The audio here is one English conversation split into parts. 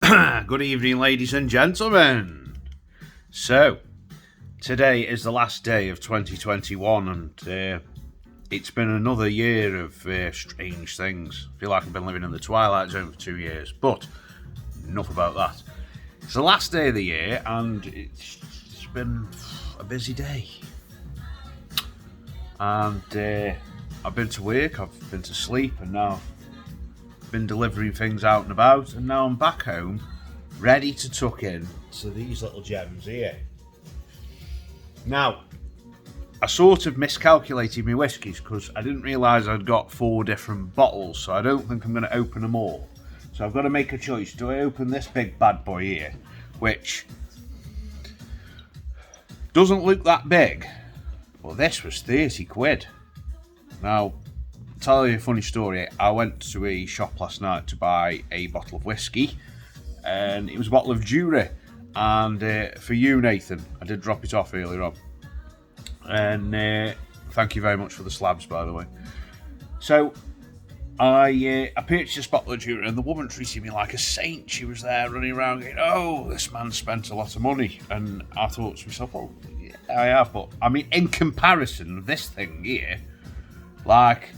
Good evening, ladies and gentlemen. So, today is the last day of 2021, and it's been another year of strange things. I feel like I've been living in the Twilight Zone for 2 years, but enough about that. It's the last day of the year, and it's been a busy day. And I've been to work, I've been to sleep, and now I've been delivering things out and about, and now I'm back home, ready to tuck in to these little gems here. Now, I sort of miscalculated my whiskies because I didn't realise I'd got 4 different bottles, so I don't think I'm going to open them all. So I've got to make a choice. Do I open this big bad boy here, which doesn't look that big, but this was 30 quid. Now, I'll tell you a funny story. I went to a shop last night to buy a bottle of whiskey, and it was a bottle of Jura. And for you, Nathan, I did drop it off earlier on. And thank you very much for the slabs, by the way. So I purchased this bottle of Jura, and the woman treated me like a saint. She was there running around going, "Oh, this man spent a lot of money." And I thought to myself, "Well, yeah, I have, but I mean, in comparison of this thing here, like,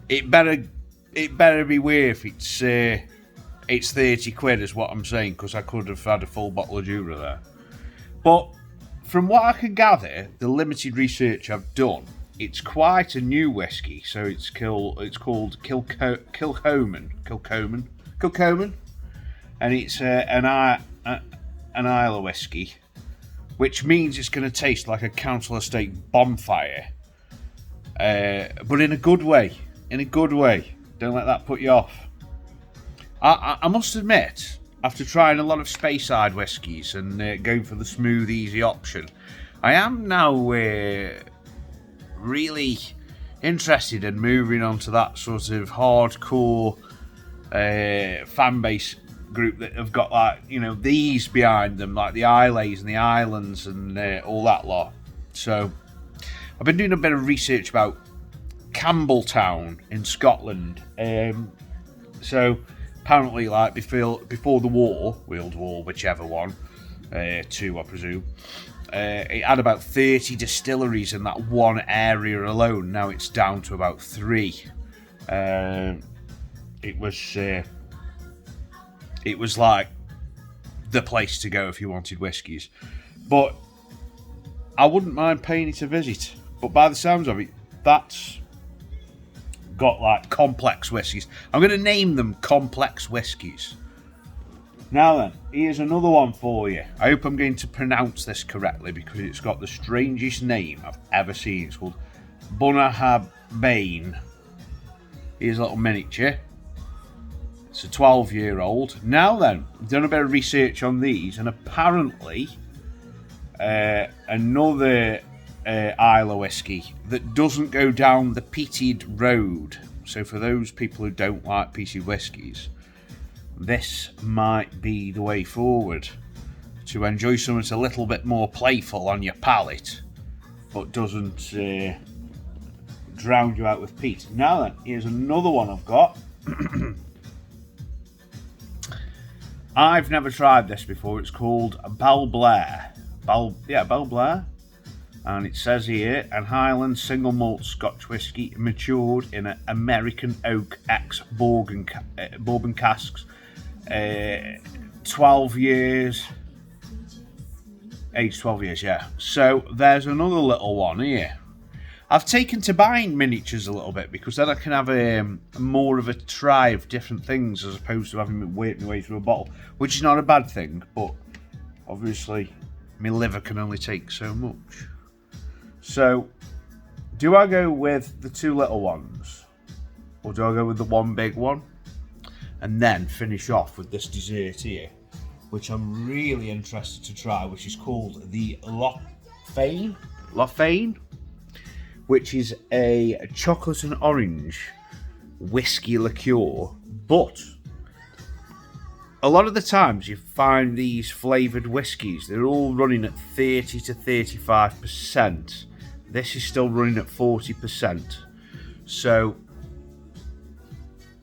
it better be worth it's 30 quid is what I'm saying, because I could have had a full bottle of Jura there." But from what I can gather, the limited research I've done, it's quite a new whiskey. So it's called Kilchoman, and it's an Islay whiskey, which means it's going to taste like a council estate bonfire, but in a good way. Don't let that put you off. I must admit, after trying a lot of Speyside whiskies and going for the smooth, easy option, I am now really interested in moving on to that sort of hardcore fan base group that have got, like, you know, these behind them, like the Isleys and the Islands and all that lot. So I've been doing a bit of research about Campbelltown in Scotland. So apparently, like, before the war, World War, whichever one, 2 I presume, it had about 30 distilleries in that one area alone. Now it's down to about 3. It was like the place to go if you wanted whiskies. But I wouldn't mind paying it a visit. But by the sounds of it, that's got like complex whiskies. I'm going to name them complex whiskies. Now then, here's another one for you. I hope I'm going to pronounce this correctly, because it's got the strangest name I've ever seen. It's called Bunnahabhain. Here's a little miniature. It's a 12-year-old. Now then, I've done a bit of research on these, and apparently another Islay whiskey that doesn't go down the peated road. So for those people who don't like peated whiskies, this might be the way forward to enjoy something that's a little bit more playful on your palate, but doesn't drown you out with peat. Now then, here's another one I've got. I've never tried this before. It's called Balblair. Balblair. And it says here, an Highland single malt Scotch whisky matured in an American oak ex-bourbon casks, 12 years, age 12 years, yeah. So there's another little one here. I've taken to buying miniatures a little bit, because then I can have more of a try of different things, as opposed to having to work my way through a bottle, which is not a bad thing, but obviously my liver can only take so much. So, do I go with the 2 little ones, or do I go with the 1 big one, and then finish off with this dessert here, which I'm really interested to try, which is called the Loughain, which is a chocolate and orange whiskey liqueur. But a lot of the times you find these flavoured whiskies, they're all running at 30 to 35%. This is still running at 40%. So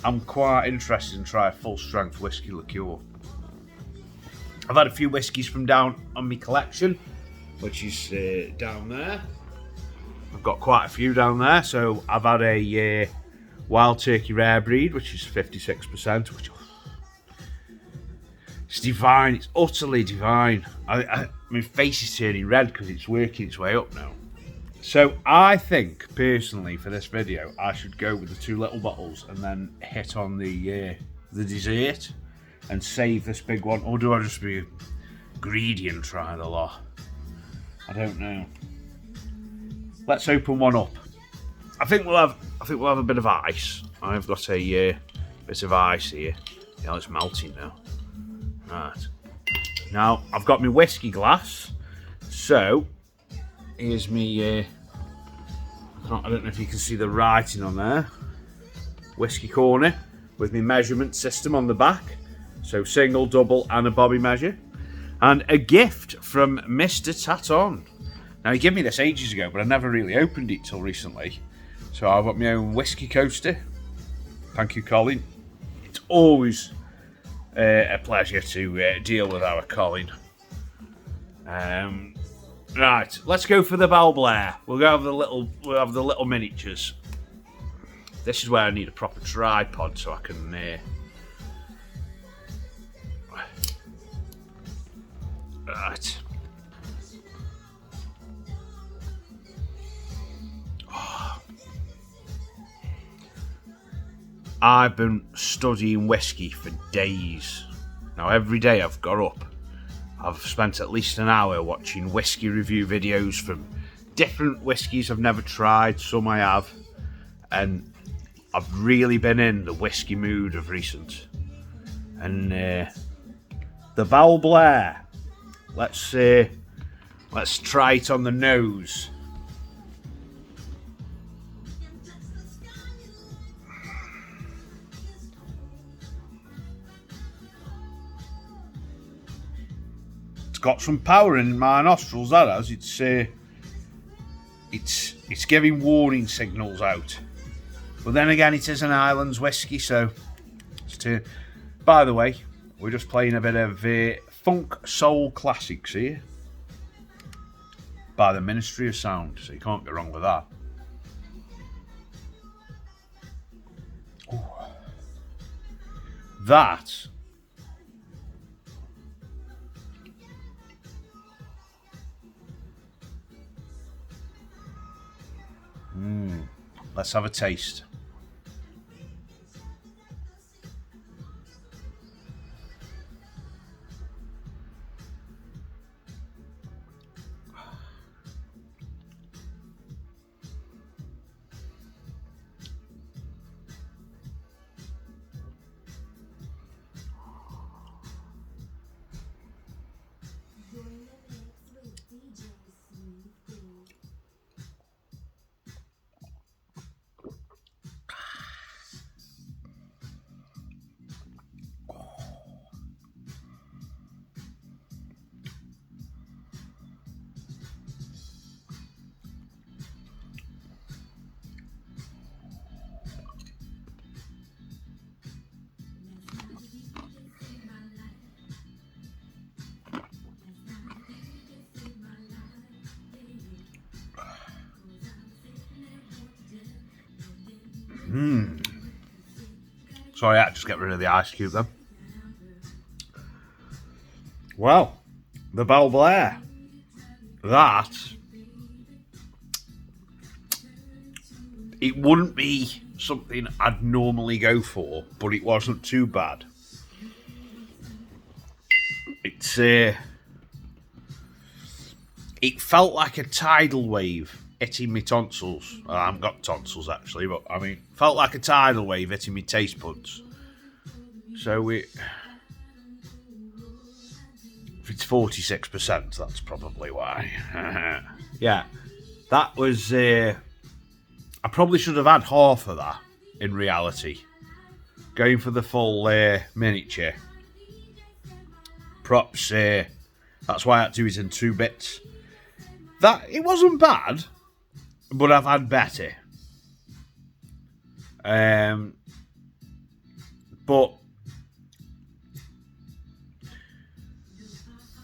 I'm quite interested in trying a full strength whiskey liqueur. I've had a few whiskies from down on my collection, which is down there. I've got quite a few down there. So I've had a Wild Turkey Rare Breed, which is 56%, which it's divine. It's utterly divine. My face is turning red because it's working its way up now. So I think, personally, for this video, I should go with the 2 little bottles and then hit on the dessert and save this big one. Or do I just be greedy and try the lot? I don't know. Let's open one up. I think we'll have a bit of ice. I've got a bit of ice here. Yeah, it's melting now. Right. Now I've got my whiskey glass. So here's me. I don't know if you can see the writing on there. Whiskey corner with my measurement system on the back. So single, double, and a bobby measure. And a gift from Mr. Taton. Now, he gave me this ages ago, but I never really opened it till recently. So I've got my own whiskey coaster. Thank you, Colin. It's always a pleasure to deal with our Colin. Right, let's go for the Bell Blair. We'll have the little miniatures. This is where I need a proper tripod so I can. Right. I've been studying whiskey for days. Now, every day I've got up, I've spent at least an hour watching whiskey review videos from different whiskies I've never tried, some I have, and I've really been in the whiskey mood of recent. And the Bell Blair, let's try it on the nose. Got some power in my nostrils, that has. It's giving warning signals out. But then again, it is an Islands whiskey, so by the way, we're just playing a bit of funk soul classics here by the Ministry of Sound, so you can't go wrong with that. Ooh. That let's have a taste. Sorry, I had to just get rid of the ice cube then. Well, the Bell Blair. That, it wouldn't be something I'd normally go for, but it wasn't too bad. It felt like a tidal wave hitting me tonsils. I haven't got tonsils actually, but I mean, felt like a tidal wave hitting me taste buds. So if it's 46%, that's probably why. Yeah, that was. I probably should have had half of that. In reality, going for the full miniature. Props. That's why I had to do it in 2 bits. That it wasn't bad. But I've had better. But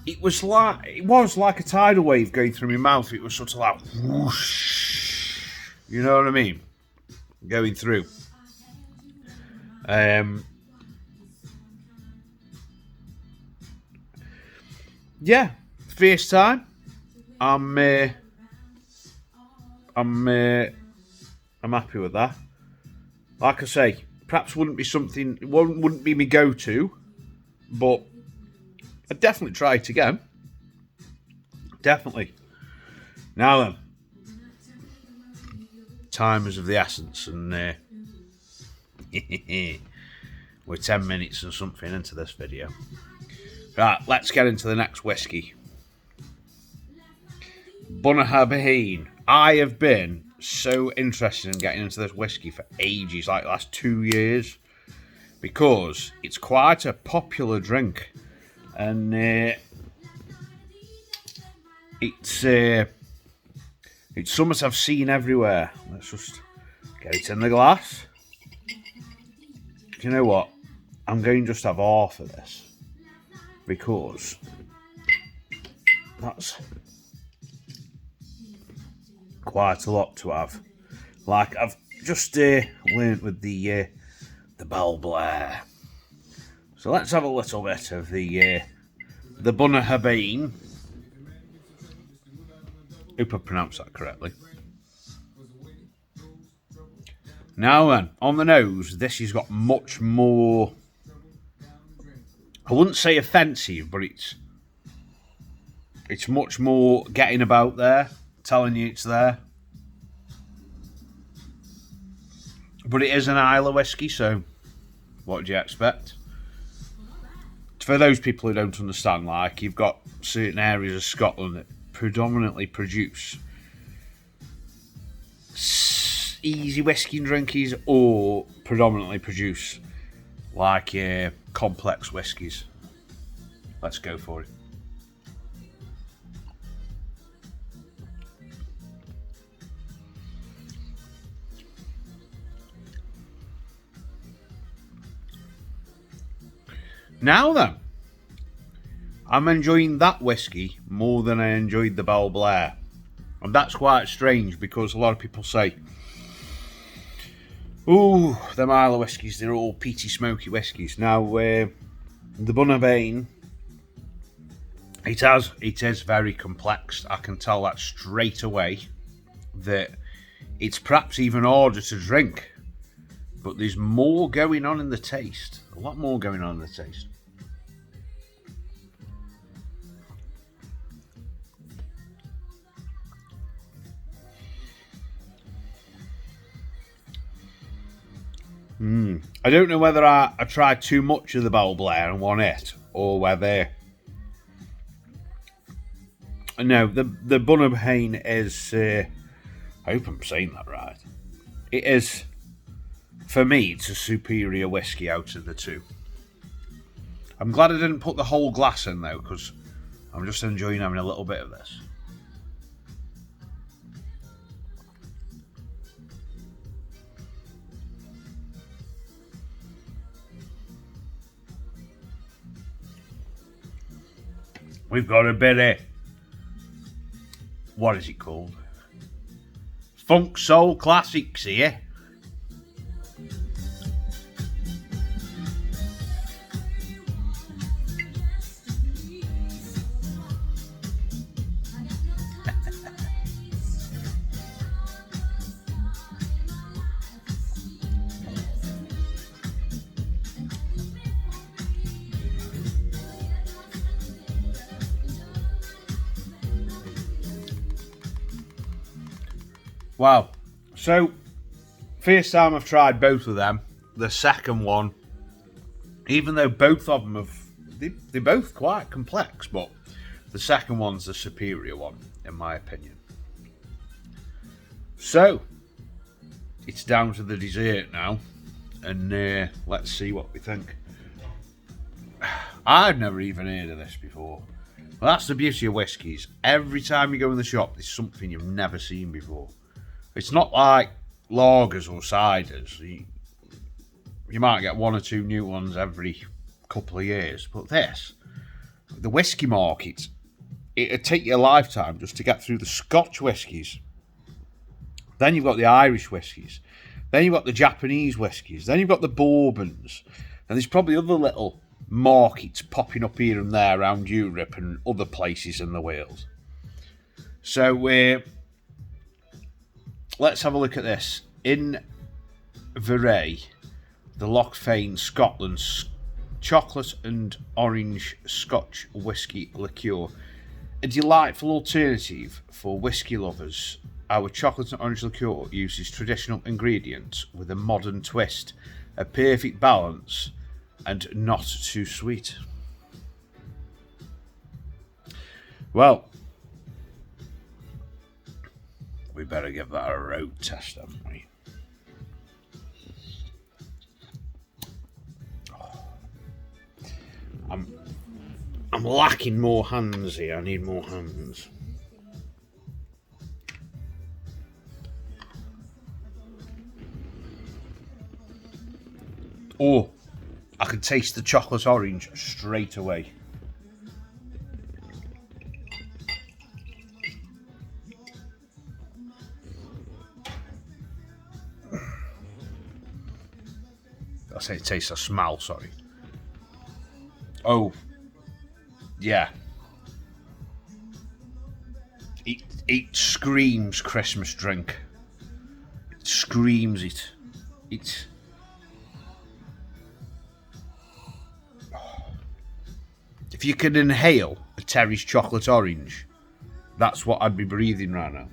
it was like a tidal wave going through my mouth. It was sort of like whoosh, you know what I mean, going through. Yeah, first time. I'm happy with that. Like I say, perhaps wouldn't be my go-to, but I'd definitely try it again. Definitely. Now then, time is of the essence, and we're 10 minutes and something into this video. Right, let's get into the next whiskey. Bunnahabhain. I have been so interested in getting into this whiskey for ages, like the last 2 years, because it's quite a popular drink, and it's something I've seen everywhere. Let's just get it in the glass. Do you know what? I'm going to just have half of this, because that's quite a lot to have. Like I've just learnt with the Bell Blair. So let's have a little bit of the Bunnahabhain. Hope I pronounced that correctly. Now then, on the nose, this has got much more, I wouldn't say offensive, but it's much more getting about there, telling you it's there. But it is an Islay whiskey, so what do you expect? For those people who don't understand, like, you've got certain areas of Scotland that predominantly produce easy whiskey and drinkies, or predominantly produce like complex whiskies. Let's go for it. Now then, I'm enjoying that whiskey more than I enjoyed the Bell Blair. And that's quite strange, because a lot of people say, ooh, them Islay whiskies, they're all peaty, smoky whiskies. Now, the Bunnahabhain, it is very complex. I can tell that straight away, that it's perhaps even harder to drink. But there's more going on in the taste. A lot more going on in the taste. I don't know whether I tried too much of the Bell Blair and won it, or whether... No, the Bunnahabhain is... I hope I'm saying that right. It is, for me, it's a superior whiskey out of the two. I'm glad I didn't put the whole glass in, though, because I'm just enjoying having a little bit of this. We've got a bit of, what is it called? Funk Soul Classics here. Wow. So, first time I've tried both of them. The second one, even though both of them they're both quite complex, but the second one's the superior one, in my opinion. So, it's down to the dessert now, and let's see what we think. I've never even heard of this before. Well, that's the beauty of whiskies. Every time you go in the shop, there's something you've never seen before. It's not like lagers or ciders. You might get one or two new ones every couple of years, but this, the whisky market, it'd take you a lifetime just to get through the Scotch whiskies. Then you've got the Irish whiskies. Then you've got the Japanese whiskies. Then you've got the bourbons. And there's probably other little markets popping up here and there around Europe and other places in the Wales. So let's have a look at this. In Veray, the Loch Fyne, Scotland, chocolate and orange Scotch whisky liqueur. A delightful alternative for whisky lovers. Our chocolate and orange liqueur uses traditional ingredients with a modern twist, a perfect balance, and not too sweet. Well, we better give that a road test, haven't we? I'm lacking more hands here. I need more hands. Oh, I can taste the chocolate orange straight away. I say taste, I smell, sorry. Oh, yeah. It screams Christmas drink. It screams it. It's... If you could inhale a Terry's chocolate orange, that's what I'd be breathing right now.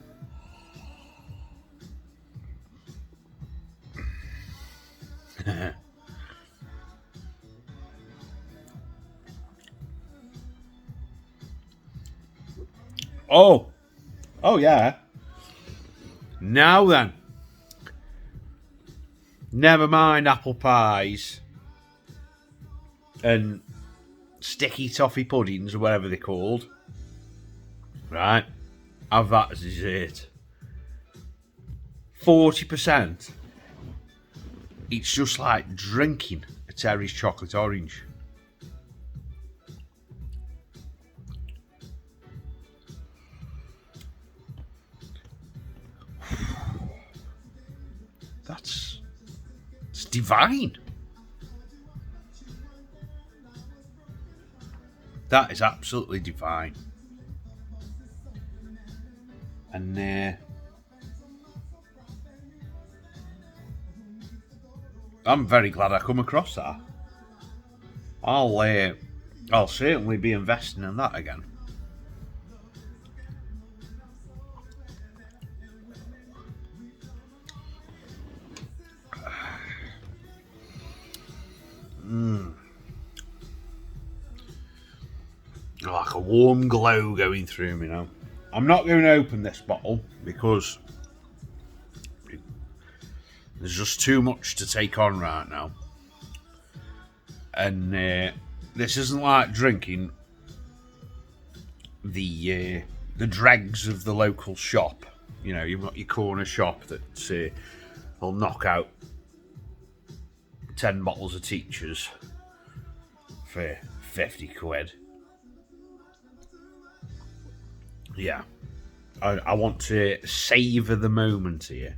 Oh yeah. Now then. Never mind apple pies and sticky toffee puddings or whatever they're called. Right. Have that as dessert. 40%. It's just like drinking a Terry's chocolate orange. It's divine. That is absolutely divine. And I'm very glad I come across that. I'll certainly be investing in that again. Like a warm glow going through me now. I'm not going to open this bottle because there's just too much to take on right now. And this isn't like drinking the dregs of the local shop. You know, you've got your corner shop that will knock out 10 bottles of Teachers for 50 quid. Yeah, I want to savour the moment here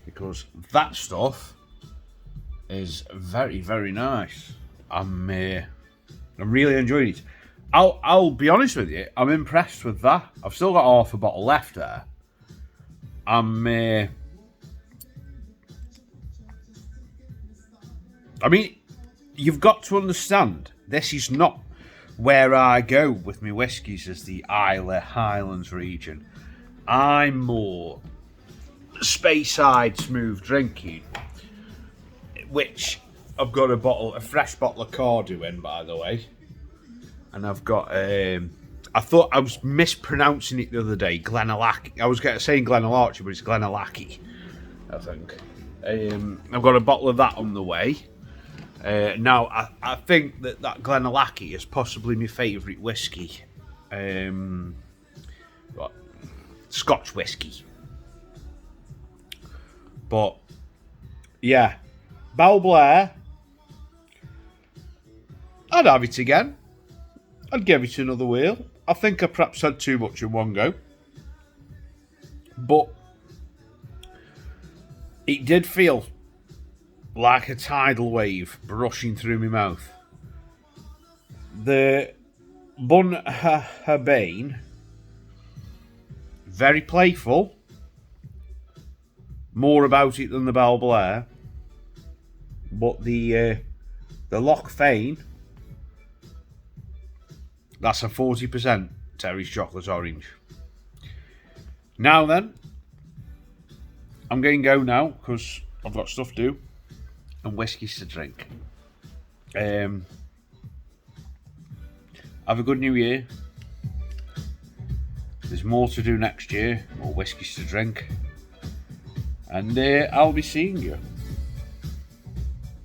because that stuff is very, very nice. I'm really enjoying it. I'll be honest with you, I'm impressed with that. I've still got half a bottle left there. I mean, you've got to understand, this is not where I go with my whiskies as the Islay Highlands region. I'm more Speyside smooth drinking, which I've got a fresh bottle of Cardew in, by the way. And I've got, I thought I was mispronouncing it the other day, Glenallachie. I was saying Glenallachie, but it's Glenallachie, I think. I've got a bottle of that on the way. Now, I think that Glenallachie is possibly my favourite whiskey. Scotch whiskey. But, yeah. Balblair. I'd have it again. I'd give it another whirl. I think I perhaps had too much in one go. But it did feel like a tidal wave brushing through my mouth. The Bun Habane, very playful, more about it than the Bell Blair, but the Loch Fane, that's a 40% Terry's Chocolate Orange. Now then, I'm going to go now because I've got stuff to do and whiskies to drink. Have a good new year. There's more to do next year, more whiskies to drink, and I'll be seeing you.